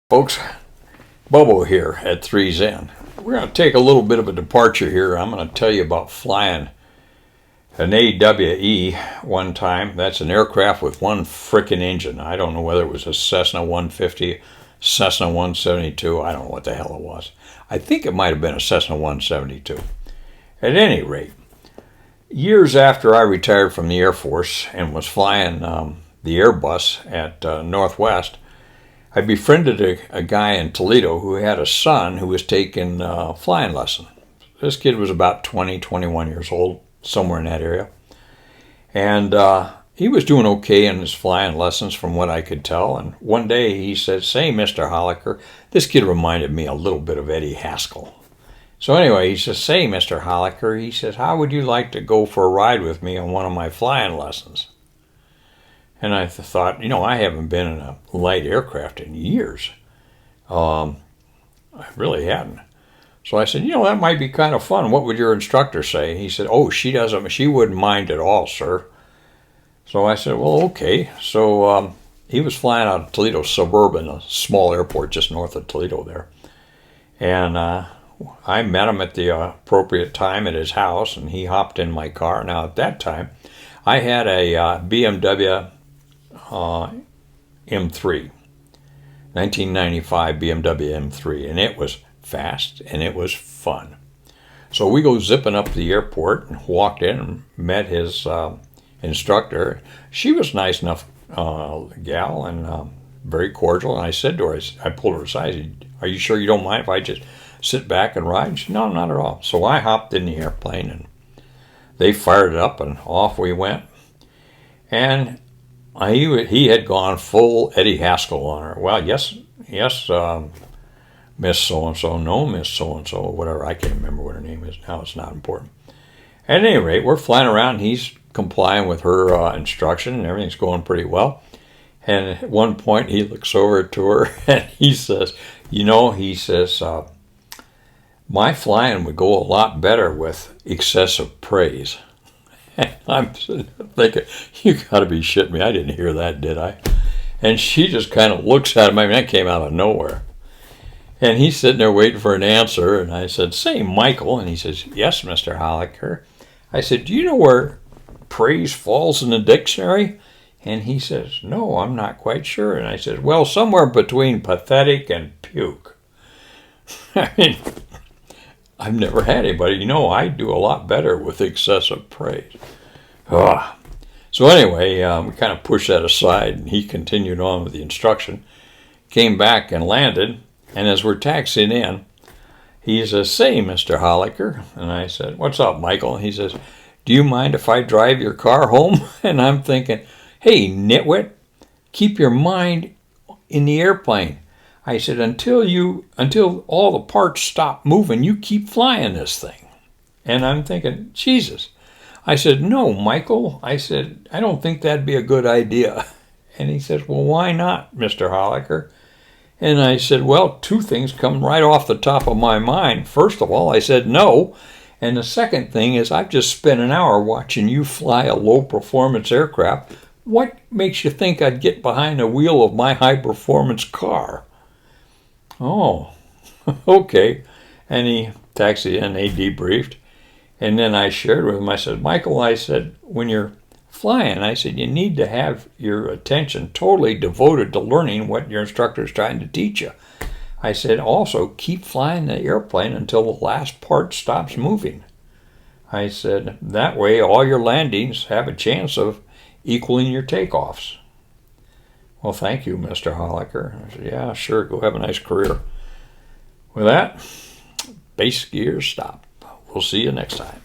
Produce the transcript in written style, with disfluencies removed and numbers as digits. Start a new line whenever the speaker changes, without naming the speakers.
Folks, Bobo here at 3 Zen. We're going to take a little bit of a departure here. I'm going to tell you about flying an AWE one time. That's an aircraft with one frickin' engine. I don't know whether it was a Cessna 150, Cessna 172. I don't know what the hell it was. I think it might have been a Cessna 172. At any rate, years after I retired from the Air Force and was flying the Airbus at Northwest, I befriended a guy in Toledo who had a son who was taking flying lesson. This kid was about 20, 21 years old, somewhere in that area. And he was doing okay in his flying lessons from what I could tell. And one day he said, "Say, Mr. Holliker," this kid reminded me a little bit of Eddie Haskell. So anyway, he says, "Say, Mr. Holliker," he says, "how would you like to go for a ride with me on one of my flying lessons?" And I thought, I haven't been in a light aircraft in years. I really hadn't. So I said, that might be kind of fun. What would your instructor say? He said, "Oh, she wouldn't mind at all, sir." So I said, "Well, okay." So he was flying out of Toledo Suburban, a small airport just north of Toledo there. And I met him at the appropriate time at his house, and he hopped in my car. Now, at that time, I had a BMW M3, 1995 BMW M3, and it was fast and it was fun. So we go zipping up to the airport and walked in and met his instructor. She was nice enough gal and very cordial. And I said to her, I pulled her aside, I said, "Are you sure you don't mind if I just sit back and ride?" She said, "No, not at all." So I hopped in the airplane and they fired it up and off we went. And he had gone full Eddie Haskell on her. "Well, yes, Miss So-and-so, no, Miss So-and-so," whatever. I can't remember what her name is now. It's not important. At any rate, we're flying around. He's complying with her instruction, and everything's going pretty well. And at one point, he looks over to her, and he says, "My flying would go a lot better with excessive praise." I'm thinking, you got to be shitting me. I didn't hear that, did I? And she just kind of looks at him. I mean, that came out of nowhere. And he's sitting there waiting for an answer. And I said, "Say, Michael." And he says, "Yes, Mr. Holliker." I said, "Do you know where praise falls in the dictionary?" And he says, "No, I'm not quite sure." And I said, "Well, somewhere between pathetic and puke." I mean, I've never had anybody, I do a lot better with excessive praise. So anyway, we kind of pushed that aside, and he continued on with the instruction, came back and landed, and as we're taxiing in, he says, "Say, Mr. Holliker," and I said, "What's up, Michael?" And he says, "Do you mind if I drive your car home?" And I'm thinking, hey, nitwit, keep your mind in the airplane. I said, until all the parts stop moving, you keep flying this thing. And I'm thinking, Jesus. I said, "No, Michael." I said, "I don't think that'd be a good idea." And he says, "Well, why not, Mr. Holliker?" And I said, "Well, two things come right off the top of my mind. First of all, I said no. And the second thing is I've just spent an hour watching you fly a low-performance aircraft. What makes you think I'd get behind the wheel of my high-performance car?" "Oh, okay." And he taxied in, they debriefed. And then I shared with him, I said, "Michael," I said, "when you're flying," I said, "you need to have your attention totally devoted to learning what your instructor is trying to teach you." I said, "Also, keep flying the airplane until the last part stops moving." I said, "That way all your landings have a chance of equaling your takeoffs." "Well, thank you, Mr. Holliker." I said, "Yeah, sure, go have a nice career." With that, base gear stop. We'll see you next time.